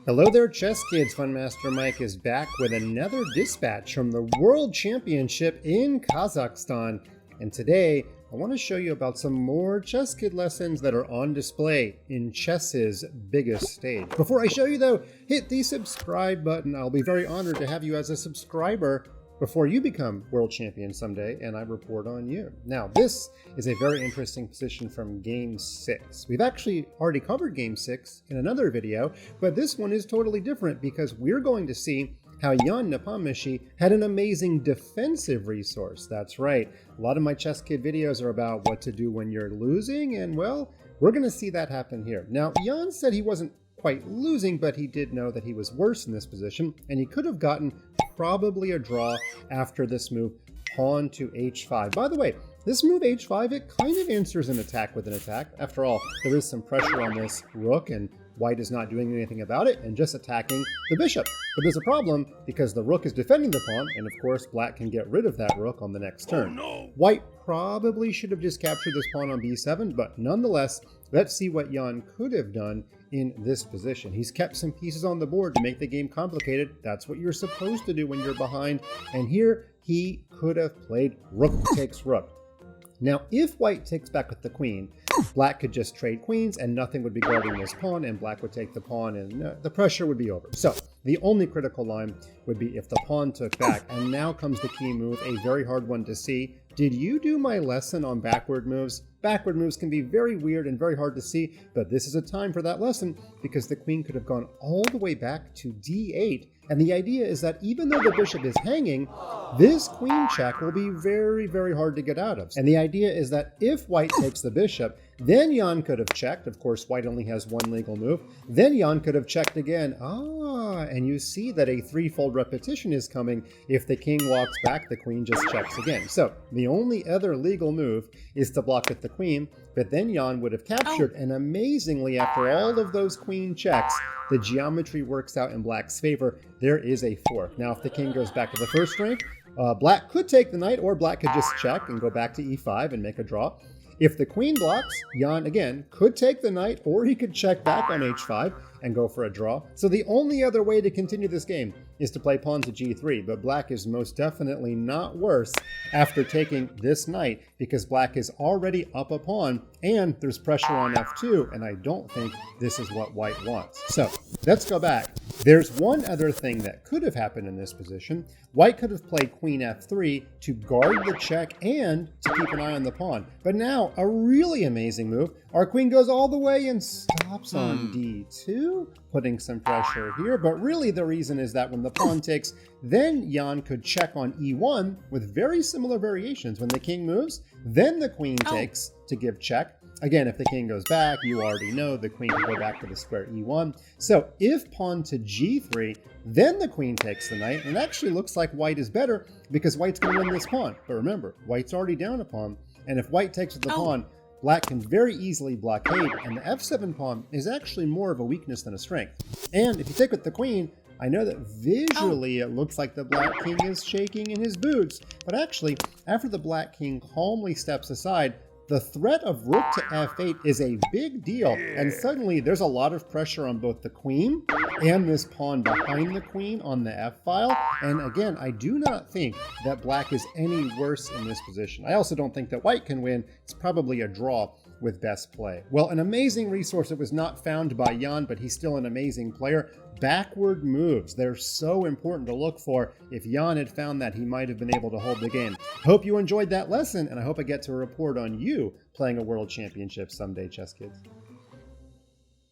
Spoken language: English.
Hello there, chess kids. FunMasterMike is back with another dispatch from the World Championship in Kazakhstan. And today, I want to show you about some more ChessKid lessons that are on display in chess's biggest stage. Before I show you though, hit the subscribe button. I'll be very honored to have you as a subscriber before you become world champion someday and I report on you. Now, this is a very interesting position from game 6. We've actually already covered game 6 in another video, but this one is totally different because we're going to see how Jan Nepomniachtchi had an amazing defensive resource. That's right. A lot of my ChessKid videos are about what to do when you're losing, and well, we're going to see that happen here. Now, Jan said he wasn't quite losing, but he did know that he was worse in this position, and he could have gotten probably a draw after this move, pawn to h5. By the way, this move h5, it kind of answers an attack with an attack. After all, there is some pressure on this rook, and white is not doing anything about it and just attacking the bishop. But there's a problem because the rook is defending the pawn, and of course black can get rid of that rook on the next turn. Oh, no. White probably should have just captured this pawn on b7, but nonetheless, let's see what Jan could have done in this position. He's kept some pieces on the board to make the game complicated. That's what you're supposed to do when you're behind. And here he could have played rook takes rook. Now, if white takes back with the queen, black could just trade queens and nothing would be guarding this pawn, and black would take the pawn and the pressure would be over. So the only critical line would be if the pawn took back. And now comes the key move, a very hard one to see. Did you do my lesson on backward moves? Backward moves can be very weird and very hard to see, but this is a time for that lesson because the queen could have gone all the way back to d8. And the idea is that even though the bishop is hanging, this queen check will be very, very hard to get out of. And the idea is that if white takes the bishop, then Jan could have checked. Of course, white only has one legal move. Then Jan could have checked again. And you see that a threefold repetition is coming. If the king walks back, the queen just checks again. So the only other legal move is to block with the queen, but then Jan would have captured. And amazingly, after all of those queen checks, the geometry works out in black's favor. There is a fork. Now, if the king goes back to the first rank, black could take the knight, or black could just check and go back to e5 and make a draw. If the queen blocks, Jan, again, could take the knight, or he could check back on h5 and go for a draw. So the only other way to continue this game is to play pawn to g3, but black is most definitely not worse after taking this knight because black is already up a pawn and there's pressure on f2, and I don't think this is what white wants. So let's go back. There's one other thing that could have happened in this position. White could have played queen f3 to guard the check and to keep an eye on the pawn. But now, a really amazing move. Our queen goes all the way and stops on d2, putting some pressure here. But really the reason is that when the pawn takes, then Jan could check on e1 with very similar variations. When the king moves, then the queen takes to give check. Again, if the king goes back, you already know the queen can go back to the square e1. So if pawn to g3, then the queen takes the knight, and it actually looks like white is better because white's going to win this pawn. But remember, white's already down a pawn, and if white takes with the pawn, black can very easily blockade, and the f7 pawn is actually more of a weakness than a strength. And if you take with the queen, I know that visually it looks like the black king is shaking in his boots, but actually, after the black king calmly steps aside, the threat of rook to f8 is a big deal, and suddenly there's a lot of pressure on both the queen and this pawn behind the queen on the f-file. And again, I do not think that black is any worse in this position. I also don't think that white can win. It's probably a draw with best play. Well, an amazing resource that was not found by Jan, but he's still an amazing player. Backward moves. They're so important to look for. If Jan had found that, he might have been able to hold the game. Hope you enjoyed that lesson, and I hope I get to report on you playing a world championship someday, chess kids.